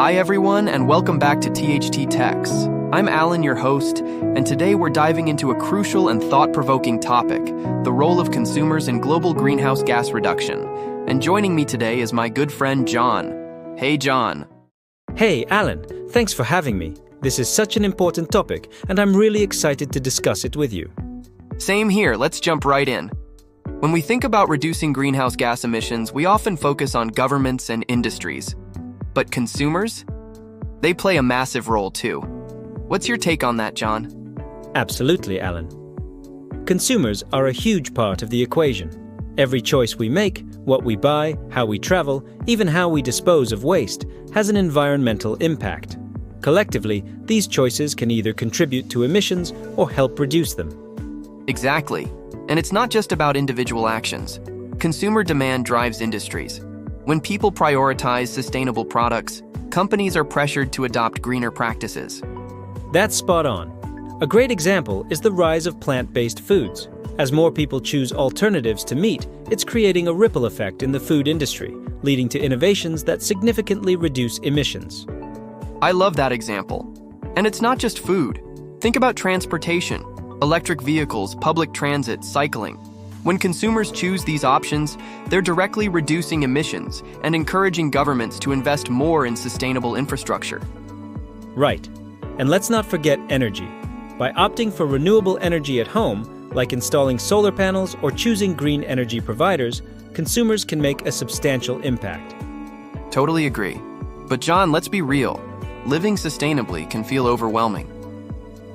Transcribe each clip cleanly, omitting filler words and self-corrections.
Hi everyone, and welcome back to THT Techs. I'm Alan, your host, and today we're diving into a crucial and thought-provoking topic, the role of consumers in global greenhouse gas reduction. And joining me today is my good friend John. Hey John. Hey Alan, thanks for having me. This is such an important topic, and I'm really excited to discuss it with you. Same here, let's jump right in. When we think about reducing greenhouse gas emissions, we often focus on governments and industries. But consumers? They play a massive role too. What's your take on that, John? Absolutely, Alan. Consumers are a huge part of the equation. Every choice we make, what we buy, how we travel, even how we dispose of waste, has an environmental impact. Collectively, these choices can either contribute to emissions or help reduce them. Exactly. And it's not just about individual actions. Consumer demand drives industries. When people prioritize sustainable products, companies are pressured to adopt greener practices. That's spot on. A great example is the rise of plant-based foods. As more people choose alternatives to meat, it's creating a ripple effect in the food industry, leading to innovations that significantly reduce emissions. I love that example. And it's not just food. Think about transportation, electric vehicles, public transit, cycling. When consumers choose these options, they're directly reducing emissions and encouraging governments to invest more in sustainable infrastructure. Right. And let's not forget energy. By opting for renewable energy at home, like installing solar panels or choosing green energy providers, consumers can make a substantial impact. Totally agree. But John, let's be real. Living sustainably can feel overwhelming.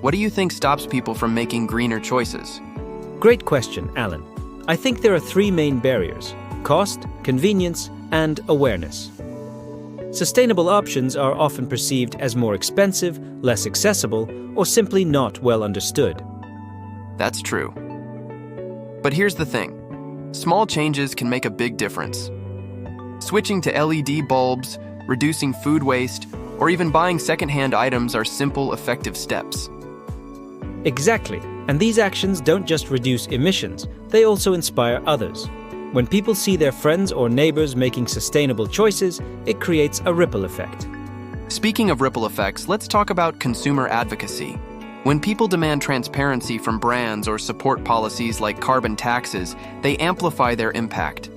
What do you think stops people from making greener choices? Great question, Alan. I think there are three main barriers: cost, convenience, and awareness. Sustainable options are often perceived as more expensive, less accessible, or simply not well understood. That's true. But here's the thing. Small changes can make a big difference. Switching to LED bulbs, reducing food waste, or even buying secondhand items are simple, effective steps. Exactly. And these actions don't just reduce emissions, they also inspire others. When people see their friends or neighbors making sustainable choices, it creates a ripple effect. Speaking of ripple effects, let's talk about consumer advocacy. When people demand transparency from brands or support policies like carbon taxes, they amplify their impact.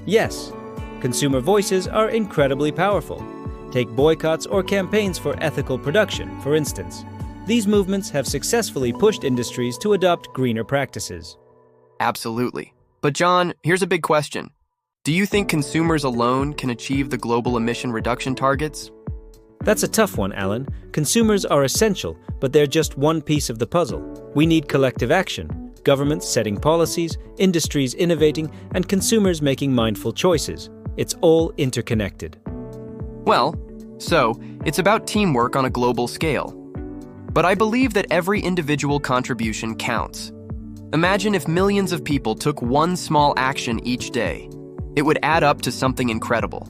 Yes, consumer voices are incredibly powerful. Take boycotts or campaigns for ethical production, for instance. These movements have successfully pushed industries to adopt greener practices. Absolutely. But John, here's a big question. Do you think consumers alone can achieve the global emission reduction targets? That's a tough one, Alan. Consumers are essential, but they're just one piece of the puzzle. We need collective action, governments setting policies, industries innovating, and consumers making mindful choices. It's all interconnected. Well, so it's about teamwork on a global scale. But I believe that every individual contribution counts. Imagine if millions of people took one small action each day. It would add up to something incredible.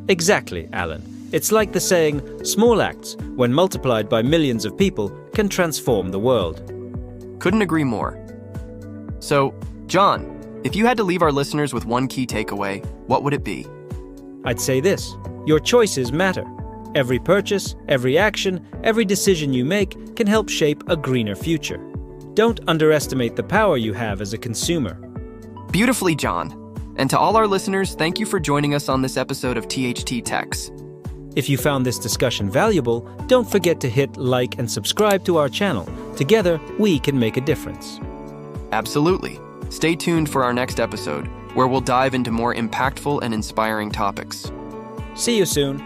Exactly, Alan. It's like the saying, small acts, when multiplied by millions of people, can transform the world. Couldn't agree more. So, John, if you had to leave our listeners with one key takeaway, what would it be? I'd say this: your choices matter. Every purchase, every action, every decision you make can help shape a greener future. Don't underestimate the power you have as a consumer. Beautifully, John. And to all our listeners, thank you for joining us on this episode of THT Techs. If you found this discussion valuable, don't forget to hit like and subscribe to our channel. Together, we can make a difference. Absolutely. Stay tuned for our next episode, where we'll dive into more impactful and inspiring topics. See you soon.